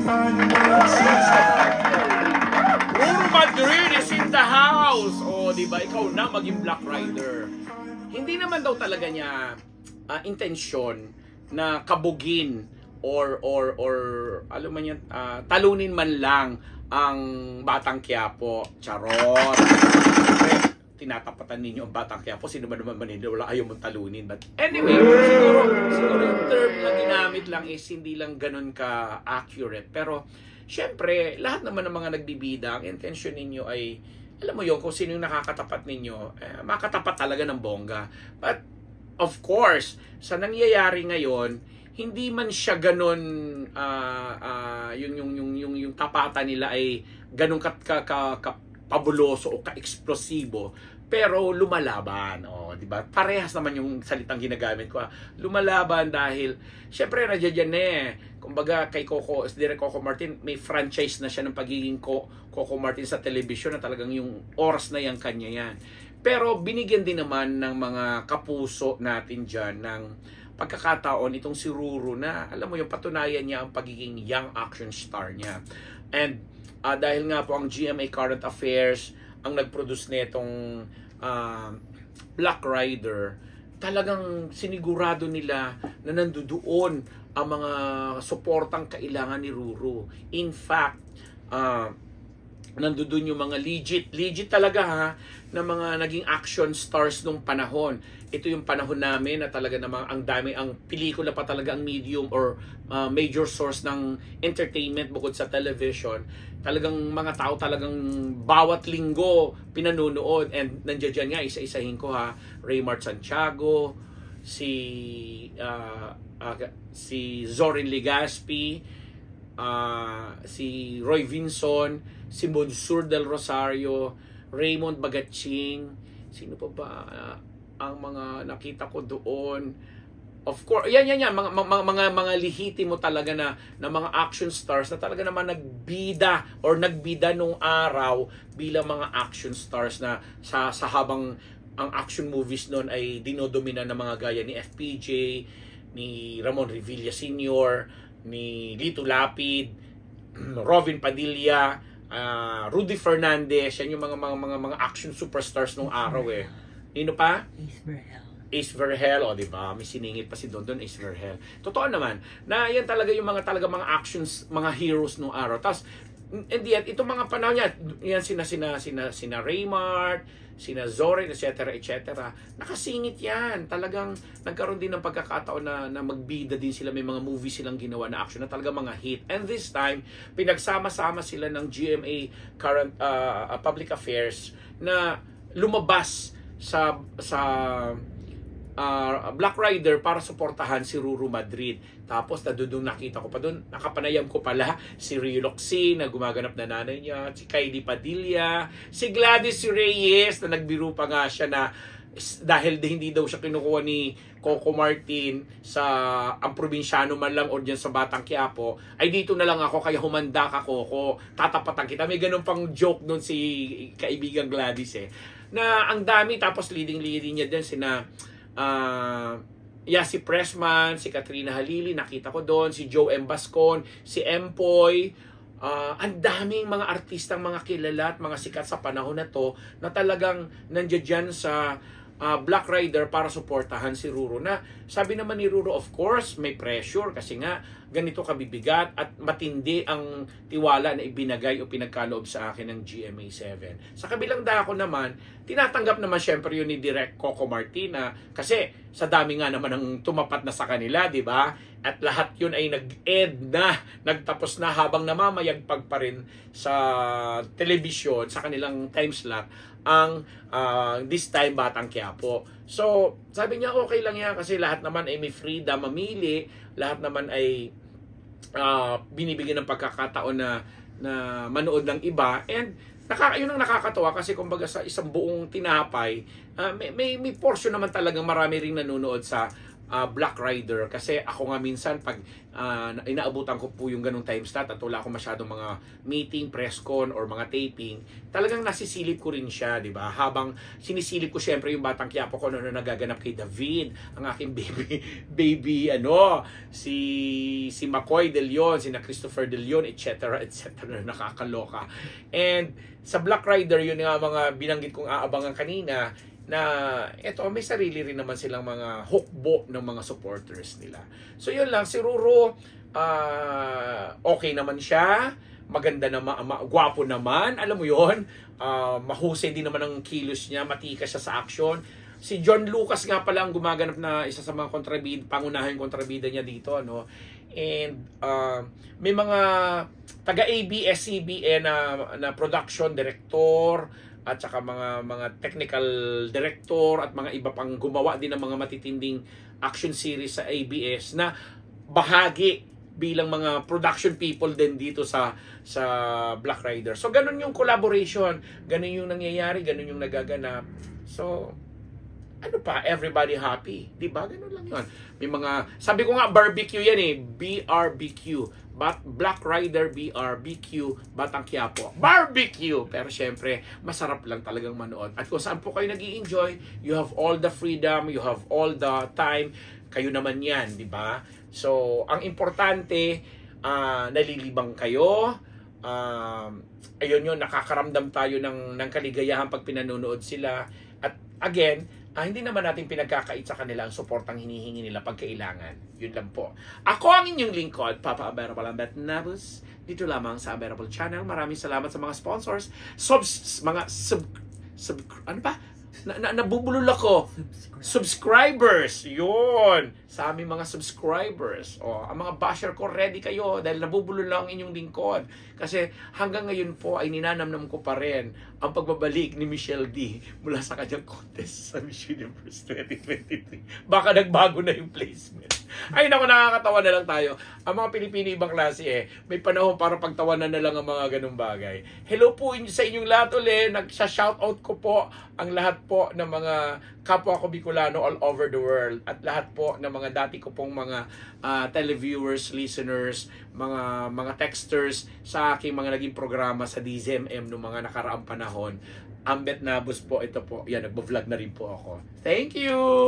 Ruru Madrid is in the house! O, di ba? Ikaw na maging Black Rider. Hindi naman daw talaga niya intensyon na kabugin or alam mo yan, talunin man lang ang Batang Quiapo. Charot! Tinatapatan ninyo ang Batang Quiapo. Sino ba naman maniniwala ayaw mong talunin? But anyway, siguro yung term na ginamit lang is hindi lang ganun ka-accurate. Pero, syempre, lahat naman ng mga nagbibida, ang intention ninyo ay, alam mo yun, kung sino yung nakakatapat ninyo, makatapat talaga ng bongga. But, of course, sa nangyayari ngayon, hindi man siya ganun, yung tapatan nila ay ganun pabuloso o ka-eksplosibo, pero lumalaban, di ba? Parehas naman yung salitang ginagamit ko. Lumalaban dahil syempre nandiyan kumbaga kay Direk Coco Martin, may franchise na siya ng pagiging Coco Martin sa television na talagang yung oras na yan kanya yan. Pero binigyan din naman ng mga kapuso natin diyan ng pagkakataon itong si Ruru na alam mo yung patunayan niya ang pagiging young action star niya. And dahil nga po ang GMA Current Affairs ang nag-produce nitong Black Rider, talagang sinigurado nila na nandoon ang mga suportang kailangan ni Ruru. In fact, nandoon yung mga legit talaga na mga naging action stars nung panahon. Ito yung panahon namin na talaga namang ang dami, ang pelikula pa talaga ang medium or major source ng entertainment bukod sa television. Talagang mga tao talagang bawat linggo pinanunood, and nandiyan nga, isa-isahin ko Raymart Santiago, si Zorin Legaspi, si Roy Vinson, si Monsur del Rosario, Raymond Bagatching, sino pa ba ang mga nakita ko doon? Of course, yan mga lihiti mo talaga na mga action stars na talaga naman nagbida nung araw bilang mga action stars na sa habang ang action movies noon ay dinodomina ng mga gaya ni FPJ, ni Ramon Revilla Sr., ni Lito Lapid, Robin Padilla, Rudy Fernandez, yan yung mga action superstars nung araw Nino pa? Ace Verhel, di ba? May siningit pa si Don Ace Verhel. Totoo naman na yan talaga yung mga actions, mga heroes nung araw. Tapos and yet, itong mga panahon niya, yan sina Raymart, sina Zorin, etc. Nakasingit yan. Talagang nagkaroon din ng pagkakataon na magbida din sila. May mga movie silang ginawa na action na talaga mga hit. And this time, pinagsama-sama sila ng GMA Current Public Affairs na lumabas sa Black Rider para suportahan si Ruru Madrid. Tapos nakita ko pa doon, nakapanayam ko pala si Rio Locsin na gumaganap na nanay niya, si Kylie Padilla, si Gladys Reyes na nagbiro pa nga siya na dahil hindi daw siya kinukuha ni Coco Martin sa ang probinsyano man lang o dyan sa Batang Quiapo, ay dito na lang ako, kaya humanda ka Coco, tatapatan kita. May ganun pang joke doon si kaibigan Gladys na ang dami. Tapos leading niya din si Pressman, si Katrina Halili, nakita ko doon, si Joe M. Bascon, si Empoy, ang daming mga artistang mga kilala at mga sikat sa panahon na to na talagang nandiyan dyan sa Black Rider para suportahan si Ruru. Na sabi naman ni Ruru, of course, may pressure kasi nga ganito kabibigat at matindi ang tiwala na ibinagay o pinagkaloob sa akin ng GMA7. Sa kabilang dako naman, tinatanggap naman syempre yun ni Direk Coco Martina kasi sa dami nga naman ang tumapat na sa kanila, di ba? At lahat yun ay nagtapos na habang namamayagpag pa rin sa telebisyon, sa kanilang time slot, ang this time Batang Quiapo. So, sabi niya okay lang yan kasi lahat naman ay may freedom mamili, lahat naman ay binibigyan ng pagkakataon na manood ng iba, and yun ang nakakatawa kasi kumbaga sa isang buong tinapay, may portion naman talagang marami ring nanonood sa Black Rider. Kasi ako nga minsan, pag inaabutan ko po yung ganung time slot at wala akong masyadong mga meeting, press con, or mga taping, talagang nasisilip ko rin siya, di ba? Habang sinisilip ko syempre yung Batang Quiapo ko noon na nagaganap kay David, ang aking baby, si McCoy De Leon, si na Christopher De Leon, etc. Nakakaloka. And sa Black Rider, yun nga mga binanggit kong aabangan kanina, na eto may sarili rin naman silang mga hukbo ng mga supporters nila. So yun lang, si Ruro okay naman siya, maganda naman, gwapo naman, alam mo yun, mahusay din naman ang kilos niya, matikas siya sa action. Si John Lucas nga pala ang gumaganap na isa sa mga pangunahing kontrabida niya dito, ano. And may mga taga ABS-CBN na production director at saka mga technical director at mga iba pang gumawa din ng mga matitinding action series sa ABS na bahagi bilang mga production people din dito sa Black Rider. So ganun yung collaboration, ganun yung nangyayari, ganun yung nagaganap. So ano pa, everybody happy, 'di ba? Ganun lang 'yon. May mga, sabi ko nga barbecue yan eh, BRBQ. Black Rider BRBQ, Batang Quiapo. Barbecue! Pero syempre, masarap lang talagang manood. At kung saan po kayo nag-i-enjoy, you have all the freedom, you have all the time, kayo naman yan, di ba? So, ang importante, nalilibang kayo, ayun yun, nakakaramdam tayo ng kaligayahan pag pinanonood sila. At again, hindi naman natin pinagkakait sa kanila ang suportang hinihingi nila pag kailangan. Yun lang po. Ako ang inyong lingkod, Papa Unbearable Ambet Nabus, dito lamang sa Unbearable Channel. Maraming salamat sa mga sponsors. Ano pa? Nabubulol ako. Subscribers. Yun. Sa aming mga subscribers. Ang mga basher ko, ready kayo dahil nabubulol lang ang inyong lingkod. Kasi hanggang ngayon po ay ninanamnam ko pa rin ang pagbabalik ni Michelle D mula sa kanyang contest sa Miss Universe 2023. Baka nagbago na yung placement. Ay naku, nakakatawa na lang tayo. Ang mga Pilipino ibang klase may panahon para pagtawanan na lang ang mga ganung bagay. Hello po sa inyong lahat ulit. Nagsa-shoutout ko po ang lahat po ng mga kapwa ko Bicolano all over the world at lahat po ng mga dati ko pong mga televiewers, listeners, mga texters sa aking mga naging programa sa DZMM noong mga nakaraang panahon. Ambet Nabus po, ito po. Yan, nagbo-vlog na rin po ako. Thank you!